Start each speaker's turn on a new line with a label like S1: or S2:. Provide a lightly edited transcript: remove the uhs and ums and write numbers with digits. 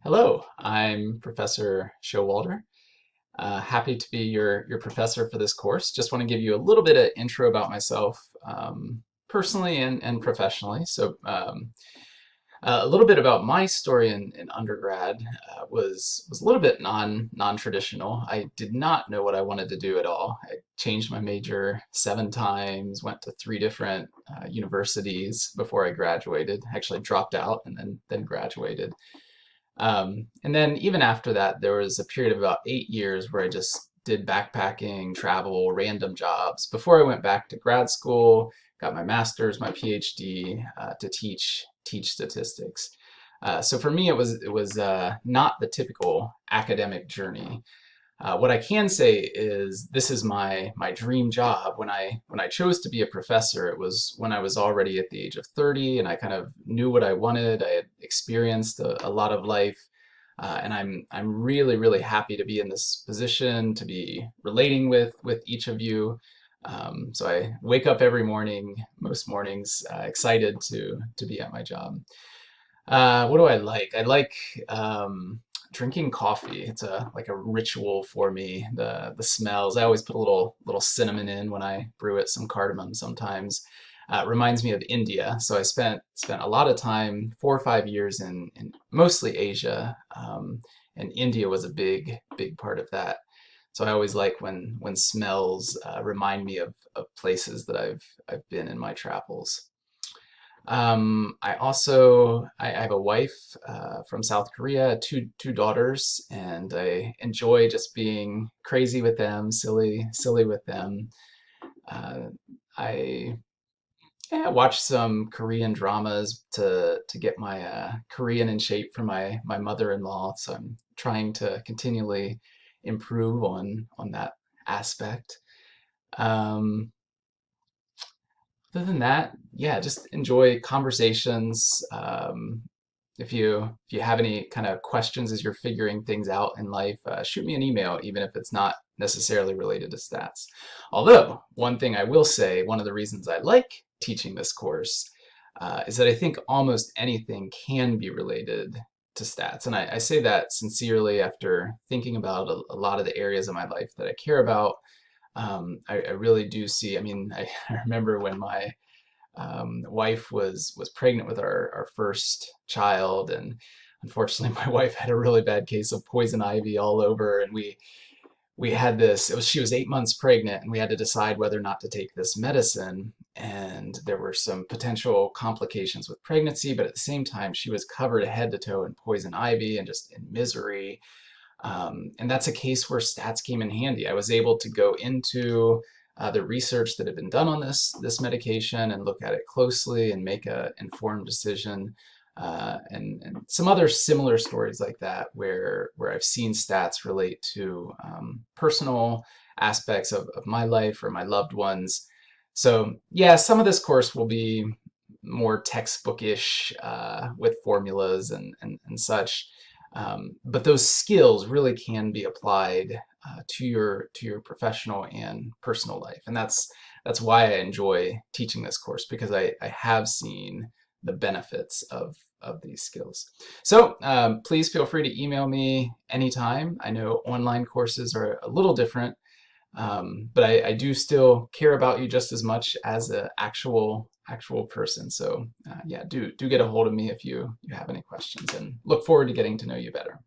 S1: Hello, I'm Professor Showalter. Happy to be your professor for this course. Just want to give you a little bit of intro about myself, personally and professionally. A little bit about my story in undergrad was a little bit non-traditional. I did not know what I wanted to do at all. I changed my major 7 times, went to 3 different universities before I graduated. Actually dropped out and then graduated. And then even after that, there was a period of about 8 years where I just did backpacking, travel, random jobs before I went back to grad school, got my master's, my PhD to teach statistics. So for me, it was not the typical academic journey. What I can say is this is my dream job. When I chose to be a professor, it was when I was already at the age of 30, and I kind of knew what I wanted. I had experienced a lot of life, and I'm really happy to be in this position, to be relating with each of you. So I wake up every morning, most mornings, excited to be at my job. What do I like? I like drinking coffee. It's like a ritual for me. The smells. I always put a little cinnamon in when I brew it, some cardamom sometimes. It reminds me of India. So I spent a lot of time, 4 or 5 years in mostly Asia, and India was a big part of that. So I always like when smells remind me of places that I've been in my travels. I have a wife from South Korea, two daughters, and I enjoy just being crazy with them, silly with them. Uh, I yeah, watch some Korean dramas to get my Korean in shape for my mother-in-law. So I'm trying to continually improve on that aspect. Um, Other than that, yeah, just enjoy conversations. If you have any kind of questions as you're figuring things out in life, shoot me an email, even if it's not necessarily related to stats. Although, one thing I will say, one of the reasons I like teaching this course is that I think almost anything can be related to stats. And I say that sincerely after thinking about a lot of the areas of my life that I care about. I really do see. I mean, I remember when my wife was pregnant with our first child, and unfortunately, my wife had a really bad case of poison ivy all over, and we had this. She was 8 months pregnant, and we had to decide whether or not to take this medicine. And there were some potential complications with pregnancy, but at the same time, she was covered head to toe in poison ivy and just in misery. And that's a case where stats came in handy. I was able to go into the research that had been done on this medication and look at it closely and make an informed decision. And some other similar stories like that where I've seen stats relate to personal aspects of my life or my loved ones. So yeah, some of this course will be more textbookish with formulas and such. But those skills really can be applied to your professional and personal life, and that's why I enjoy teaching this course, because I have seen the benefits of these skills. So please feel free to email me anytime. I know online courses are a little different, but I do still care about you just as much as an actual person. So yeah, do get a hold of me if you have any questions, and look forward to getting to know you better.